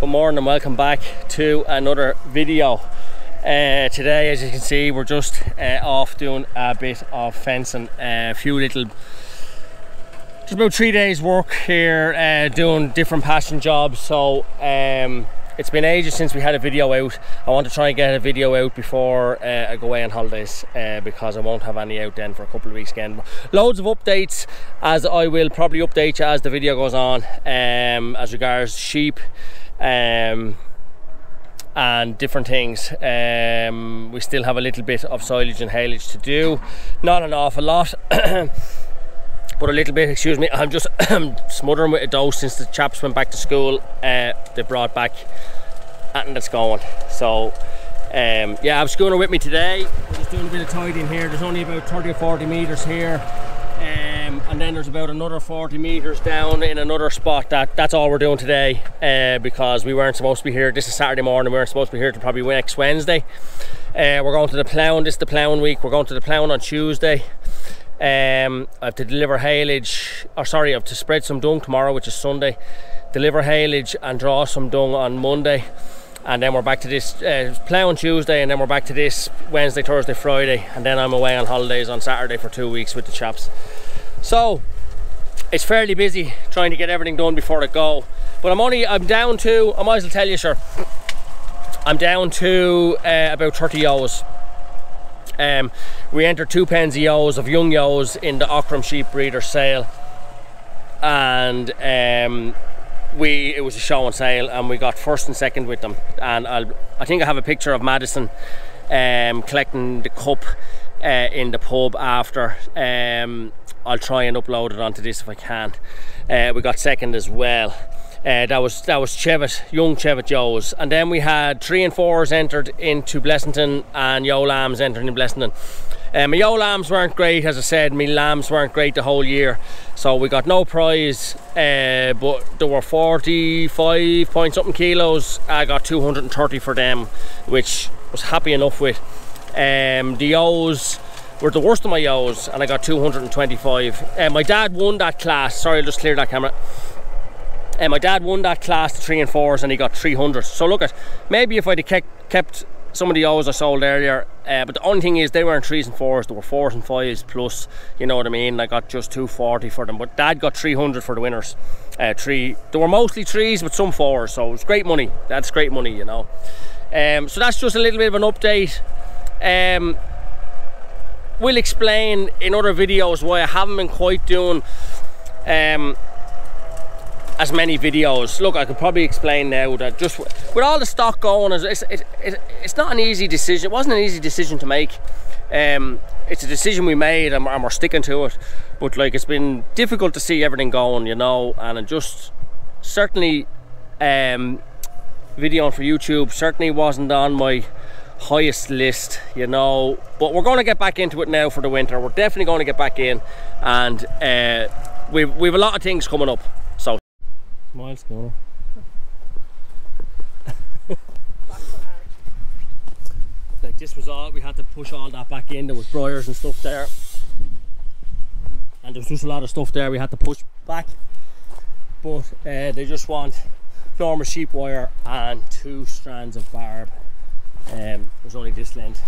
Good morning and welcome back to another video. Today, as you can see, we're just off doing a bit of fencing, just about 3 days work here, doing different passion jobs. So it's been ages since we had a video out. I want to try and get a video out before I go away on holidays, because I won't have any out then for a couple of weeks again. Loads of updates, as I will probably update you as the video goes on, as regards sheep and different things. We still have a little bit of silage and haylage to do, not an awful lot. But a little bit, excuse me. I'm just smothering with a dose since the chaps went back to school. They brought back anything that's going. So yeah, I've schooner with me today. We're just doing a bit of tidying here. There's only about 30 or 40 meters here, and then there's about another 40 meters down in another spot. That's all we're doing today, because we weren't supposed to be here. This is Saturday morning. We weren't supposed to be here till probably next Wednesday. We're going to the ploughing. This is the ploughing week. We're going to the ploughing on Tuesday. I have to deliver haylage, or sorry, I have to spread some dung tomorrow, which is Sunday, deliver haylage and draw some dung on Monday, and then we're back to this plough on Tuesday, and then we're back to this Wednesday, Thursday, Friday, and then I'm away on holidays on Saturday for 2 weeks with the chaps. So it's fairly busy trying to get everything done before I go. But I'm down to, I might as well tell you, sure, I'm down to about 30 ewes. We entered 2 pens of ewes, of young ewes, in the Ockram sheep breeder sale, and it was a show and sale, and we got first and second with them. And I think I have a picture of Madison collecting the cup in the pub after. I'll try and upload it onto this if I can. We got second as well. That was Cheviot, young Cheviot ewes. And then we had 3 and 4s entered into Blessington, and ewe lambs entered in Blessington. My ewe lambs weren't great, as I said. My lambs weren't great the whole year, so we got no prize, but there were 45 point something kilos. I got 230 for them, which I was happy enough with. The ewes were the worst of my ewes, and I got 225. My dad won that class. Sorry, I'll just clear that camera. My dad won that class, the 3 and 4s, and he got 300. So look, maybe if I'd have kept some of the ewes I sold earlier, but the only thing is they weren't 3s and 4s, they were 4s and 5s plus, you know what I mean. I got just 240 for them, but Dad got 300 for the winners. They were mostly 3s but some 4s, so it was great money. That's great money, you know. So that's just a little bit of an update. We'll explain in other videos why I haven't been quite doing as many videos. Look, I could probably explain now that just with all the stock going, it's not an easy decision. It wasn't an easy decision to make. It's a decision we made, and we're sticking to it. But like, it's been difficult to see everything going, you know, and it just certainly videoing for YouTube certainly wasn't on my highest list, you know. But we're going to get back into it now for the winter. We're definitely going to get back in, and we've a lot of things coming up. So miles going. Like, this was all, we had to push all that back in. There was briars and stuff there, and there was just a lot of stuff there we had to push back. But they just want normal sheep wire and 2 strands of barb. There's only this length.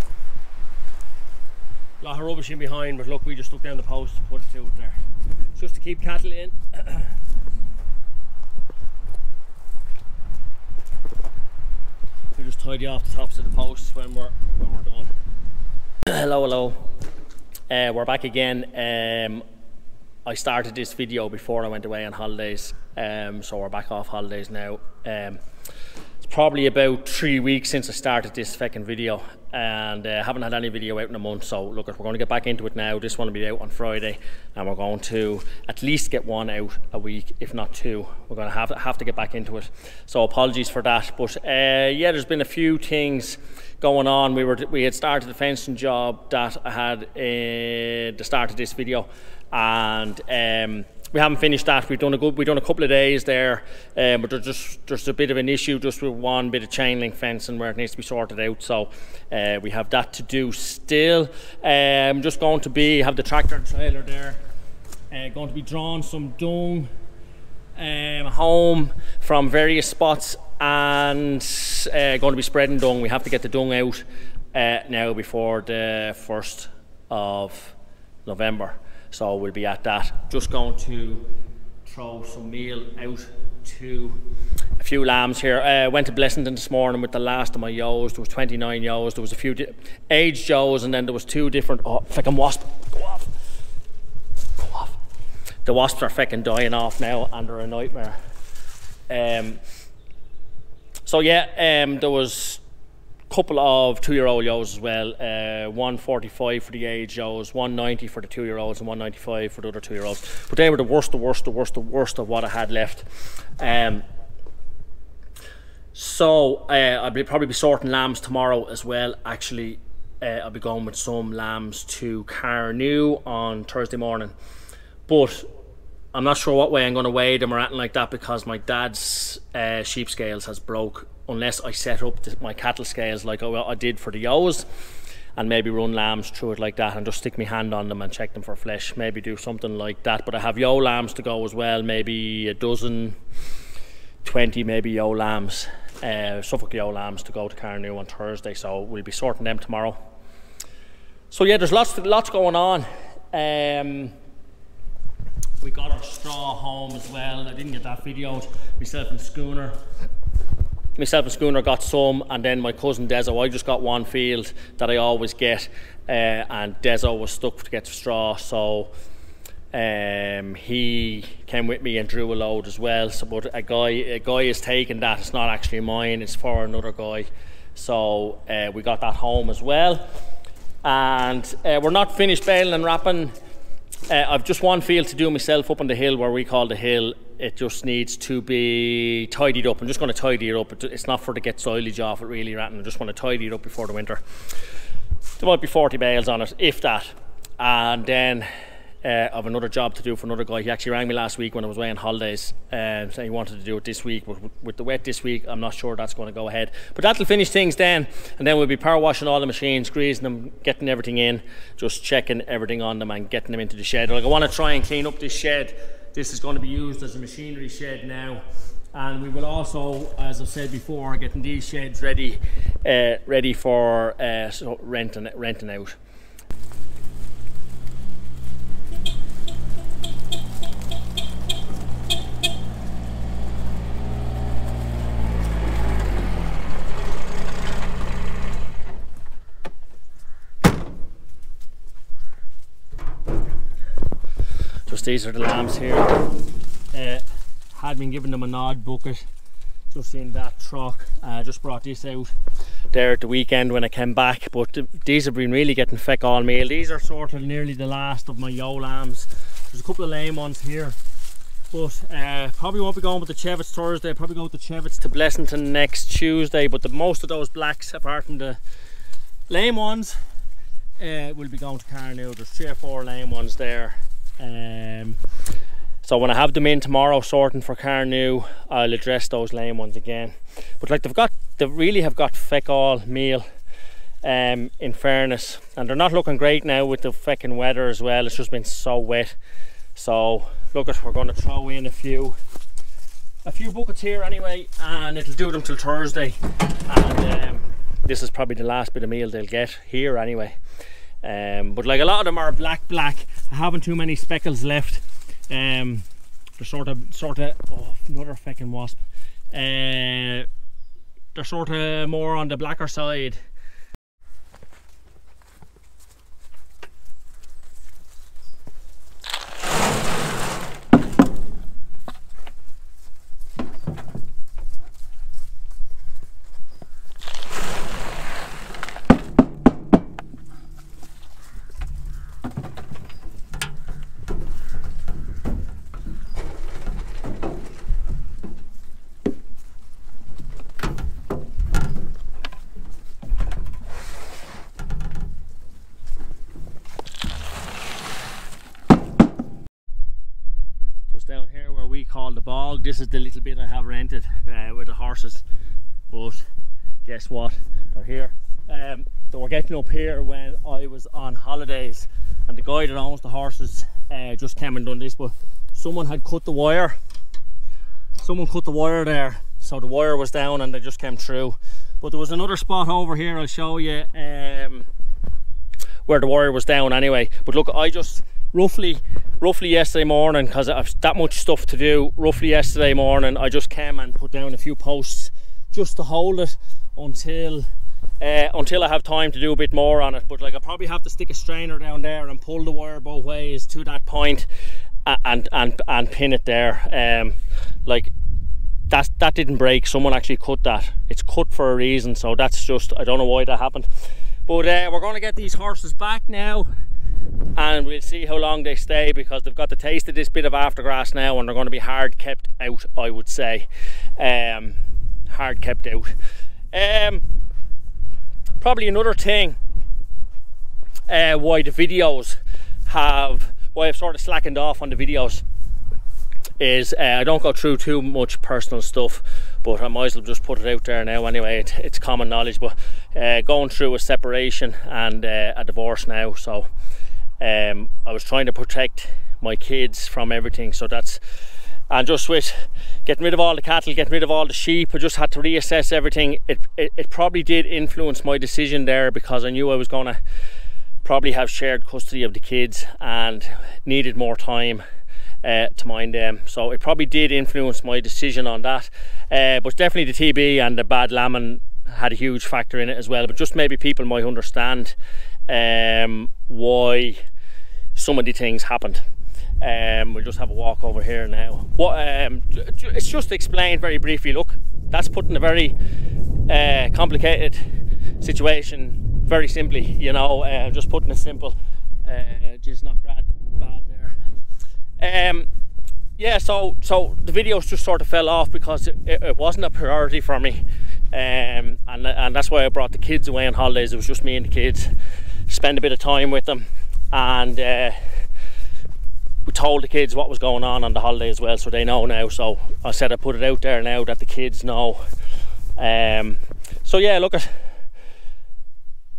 A lot of rubbish in behind, but look, we just stuck down the post to put it to it there, just to keep cattle in. We just tidy off the tops of the posts when we're done. Hello. We're back again. I started this video before I went away on holidays, so we're back off holidays now. It's probably about 3 weeks since I started this second video, and haven't had any video out in a month. So look, we're going to get back into it now. This one will be out on Friday, and we're going to at least get 1 out a week, if not 2. We're going to have to get back into it, so apologies for that. But yeah, there's been a few things going on. We had started the fencing job that I had at the start of this video, and we haven't finished that. We've done a couple of days there, but there's a bit of an issue just with one bit of chain link fencing where it needs to be sorted out. So we have that to do still. I'm just going to have the tractor and trailer there, going to be drawing some dung home from various spots and going to be spreading dung. We have to get the dung out now before the 1st of November, so we'll be at that. Just going to throw some meal out to a few lambs here. Went to Blessington this morning with the last of my ewes. There was 29 ewes. There was a few aged ewes, and then there was 2 different, oh, fucking wasp, go off. The wasps are fucking dying off now, and they're a nightmare. So yeah, there was a couple of 2-year-old ewes as well. 145 for the aged ewes, 190 for the 2-year-olds, and 195 for the other 2-year-olds. But they were the worst of what I had left. So I'll probably be sorting lambs tomorrow as well. Actually, I'll be going with some lambs to Carnew on Thursday morning. But I'm not sure what way I'm going to weigh them or anything like that, because my dad's sheep scales has broke, unless I set up my cattle scales like I did for the ewes, and maybe run lambs through it like that and just stick my hand on them and check them for flesh. Maybe do something like that. But I have ewe lambs to go as well, maybe a dozen, 20 maybe ewe lambs, Suffolk ewe lambs to go to Carnew on Thursday, so we'll be sorting them tomorrow. So yeah, there's lots going on. We got our straw home as well. I didn't get that videoed. Myself and Schooner got some, and then my cousin Dezo, I just got one field that I always get, and Dezo was stuck to get the straw, so he came with me and drew a load as well. So, but a guy is taking that. It's not actually mine, it's for another guy. So we got that home as well. And we're not finished baling and wrapping. I've just one field to do myself up on the hill where we call the hill. It just needs to be tidied up. I'm just going to tidy it up. It's not for to get silage off it really, Ratton. I just want to tidy it up before the winter. There might be 40 bales on it, if that. And then I have another job to do for another guy. He actually rang me last week when I was away on holidays, saying he wanted to do it this week, but with the wet this week, I'm not sure that's going to go ahead. But that'll finish things then, and then we'll be power washing all the machines, greasing them, getting everything in, just checking everything on them and getting them into the shed. Like, I want to try and clean up this shed. This is going to be used as a machinery shed now, and we will also, as I've said before, getting these sheds ready for renting out. These are the lambs here. Had been giving them a nod bucket just in that truck. Just brought this out there at the weekend when I came back, but these have been really getting feck all meal. These are sort of nearly the last of my ewe lambs. There's a couple of lame ones here, but probably won't be going with the Chevets Thursday. I'll probably go with the Chevets to Blessington next Tuesday, but most of those blacks, apart from the lame ones, will be going to Carnew. There's 3 or 4 lame ones there. So when I have them in tomorrow sorting for Carnew, I'll address those lame ones again. But like they really have got feck all meal, in fairness, and they're not looking great now with the fecking weather as well. It's just been so wet. So look, we're going to throw in a few buckets here anyway, and it'll do them till Thursday. And this is probably the last bit of meal they'll get here anyway. But like a lot of them are black. I haven't too many speckles left. They're sort of oh, another fecking wasp. They're sort of more on the blacker side. Down here where we call the bog, this is the little bit I have rented with the horses, but guess what, they're here. They were getting up here when I was on holidays, and the guy that owns the horses just came and done this, but someone had cut the wire. Someone cut the wire there, so the wire was down and they just came through. But there was another spot over here, I'll show you, where the wire was down anyway. But look, I just roughly yesterday morning, because I've that much stuff to do, roughly yesterday morning I just came and put down a few posts just to hold it until I have time to do a bit more on it. But like, I probably have to stick a strainer down there and pull the wire both ways to that point and pin it there. Like, that didn't break, someone actually cut that. It's cut for a reason, so that's just, I don't know why that happened. But we're going to get these horses back now, and we'll see how long they stay, because they've got the taste of this bit of aftergrass now, and they're going to be hard kept out, I would say. Hard kept out. Probably another thing why I've sort of slackened off on the videos is I don't go through too much personal stuff, but I might as well just put it out there now anyway. It's common knowledge, but going through a separation and a divorce now, so I was trying to protect my kids from everything, so that's, and just with getting rid of all the cattle, getting rid of all the sheep, I just had to reassess everything. It probably did influence my decision there, because I knew I was going to probably have shared custody of the kids and needed more time to mind them, so it probably did influence my decision on that. But definitely the TB and the bad lambing had a huge factor in it as well. But just maybe people might understand why some of the things happened. We'll just have a walk over here now. It's just explained very briefly. Look, that's putting a very complicated situation very simply, you know, just putting it simple. Just not bad there. Yeah, so the videos just sort of fell off because it wasn't a priority for me, and that's why I brought the kids away on holidays. It was just me and the kids, spend a bit of time with them, and we told the kids what was going on the holiday as well, so they know now. So I said I put it out there now that the kids know. So yeah, look at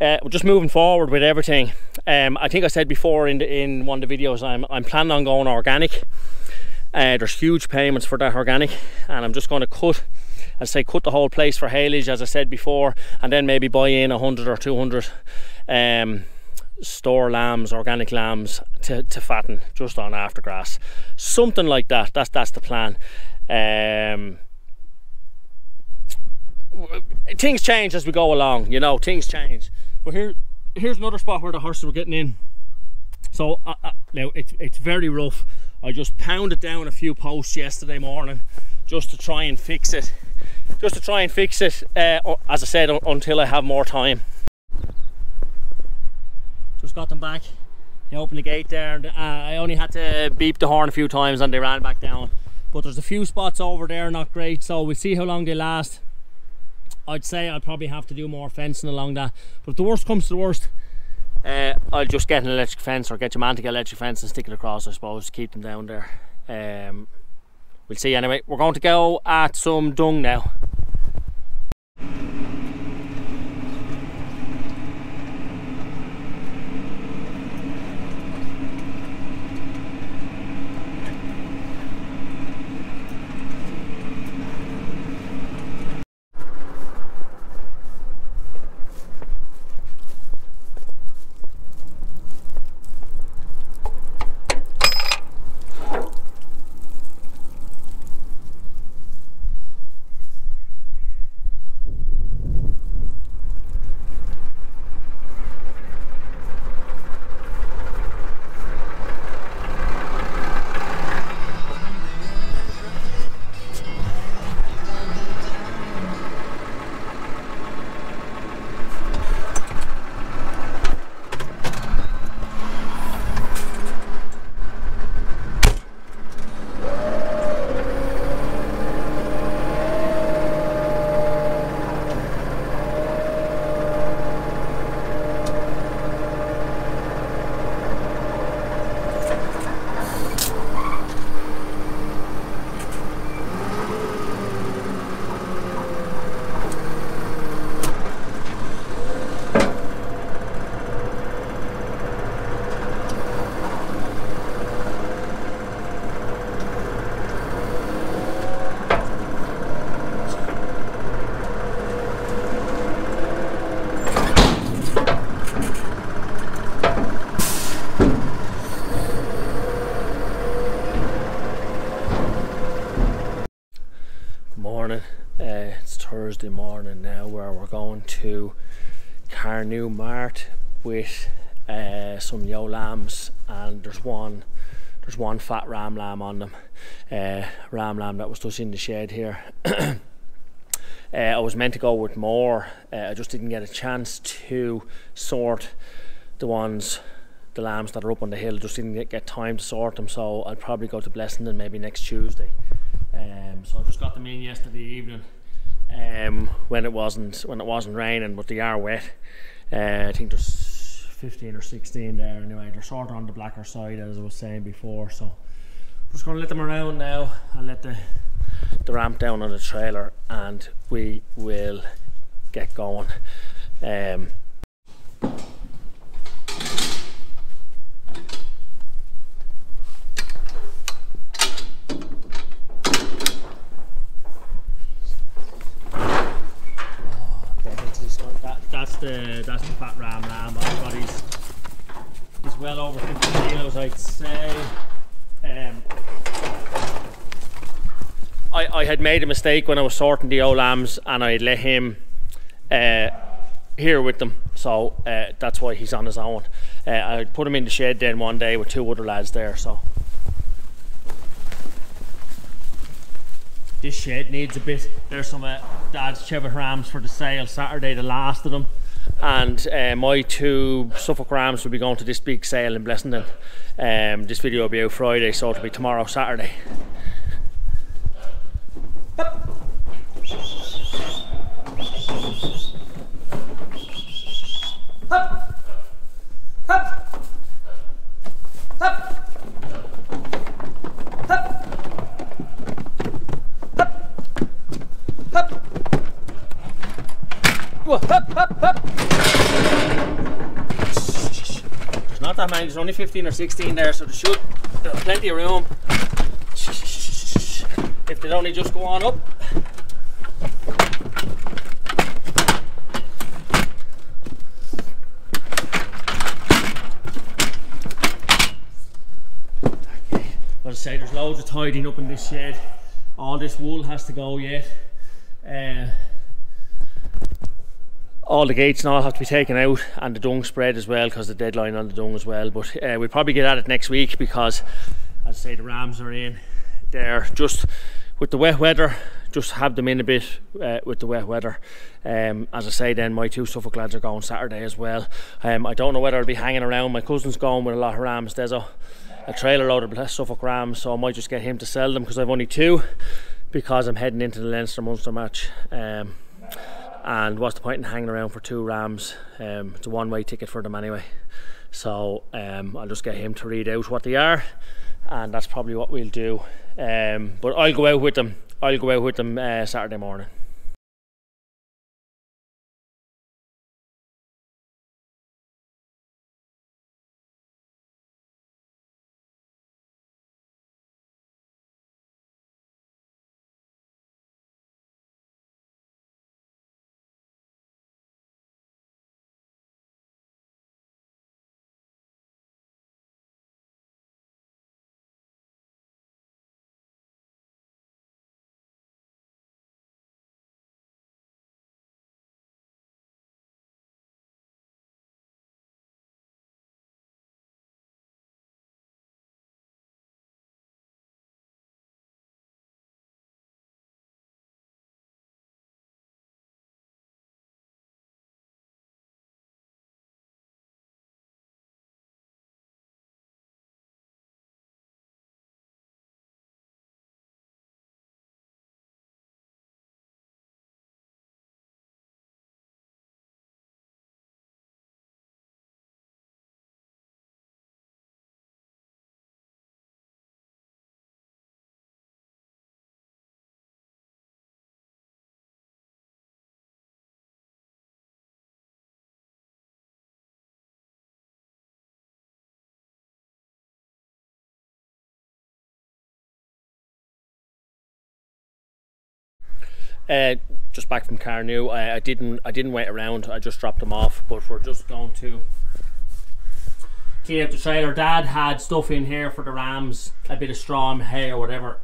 we're just moving forward with everything. I think I said before in one of the videos, I'm planning on going organic. There's huge payments for that organic, and I'm just going to cut the whole place for haylage, as I said before, and then maybe buy in 100 or 200 store lambs, organic lambs, to fatten just on aftergrass, something like that. That's the plan. Things change as we go along, you know, things change. But here's another spot where the horses were getting in. So now it's very rough. I just pounded down a few posts yesterday morning just to try and fix it. As I said, until I have more time. Just got them back. They opened the gate there, and I only had to beep the horn a few times and they ran back down. But there's a few spots over there not great, so we'll see how long they last. I'd say I'll probably have to do more fencing along that, but if the worst comes to the worst, I'll just get an electric fence, or get your man to get an electric fence and stick it across, I suppose, to keep them down there. We'll see. Anyway, we're going to go at some dung now. Tuesday morning now, where we're going to Carnew Mart with some ewe lambs, and there's one fat ram lamb on them, ram lamb that was just in the shed here. I was meant to go with more, I just didn't get a chance to sort the lambs that are up on the hill. Just didn't get time to sort them, so I'll probably go to Blessington maybe next Tuesday. So I just got them in yesterday evening, when it wasn't raining, but they are wet. I think there's 15 or 16 there anyway. They're sort of on the blacker side, as I was saying before, so I'm just going to let them around now. I'll let the ramp down on the trailer and we will get going. That's the fat ram lamb. He's well over 50 kilos, I'd say. I had made a mistake when I was sorting the ewe lambs, and I let him here with them, so that's why he's on his own. I put him in the shed then one day with 2 other lads there. So this shed needs a bit. There's some Dad's Cheviot rams for the sale Saturday, the last of them, and my 2 Suffolk rams will be going to this big sale in Blessington. This video will be out Friday, so it'll be tomorrow, Saturday. There's not that many, there's only 15 or 16 there, so there's plenty of room if they'd only just go on up. As I say, there's loads of tidying up in this shed. All this wool has to go yet. All the gates and all have to be taken out, and the dung spread as well, because the deadline on the dung as well. But we'll probably get at it next week, because as I say, the rams are in there just with the wet weather. Just have them in a bit with the wet weather. As I say, then my 2 Suffolk lads are going Saturday as well. I don't know whether I'll be hanging around. My cousin's going with a lot of rams. There's a trailer load of Suffolk rams, so I might just get him to sell them, because I've only 2, because I'm heading into the Leinster-Munster match. And what's the point in hanging around for 2 rams? It's a one-way ticket for them anyway. So I'll just get him to read out what they are, and that's probably what we'll do. But I'll go out with them. Saturday morning. Just back from Carnew. I didn't wait around. I just dropped them off. But we're just going to clean out the trailer. Dad had stuff in here for the rams, a bit of straw and hay or whatever.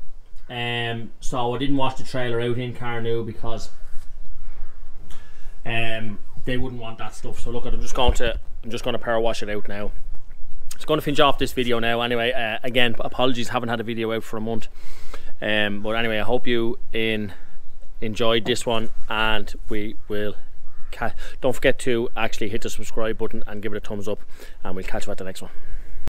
So I didn't wash the trailer out in Carnew because they wouldn't want that stuff. So look, I'm just going to power wash it out now. It's going to finish off this video now anyway. Again, apologies, haven't had a video out for a month, but anyway, I hope you enjoyed this one, and we will don't forget to actually hit the subscribe button and give it a thumbs up, and we'll catch you at the next one.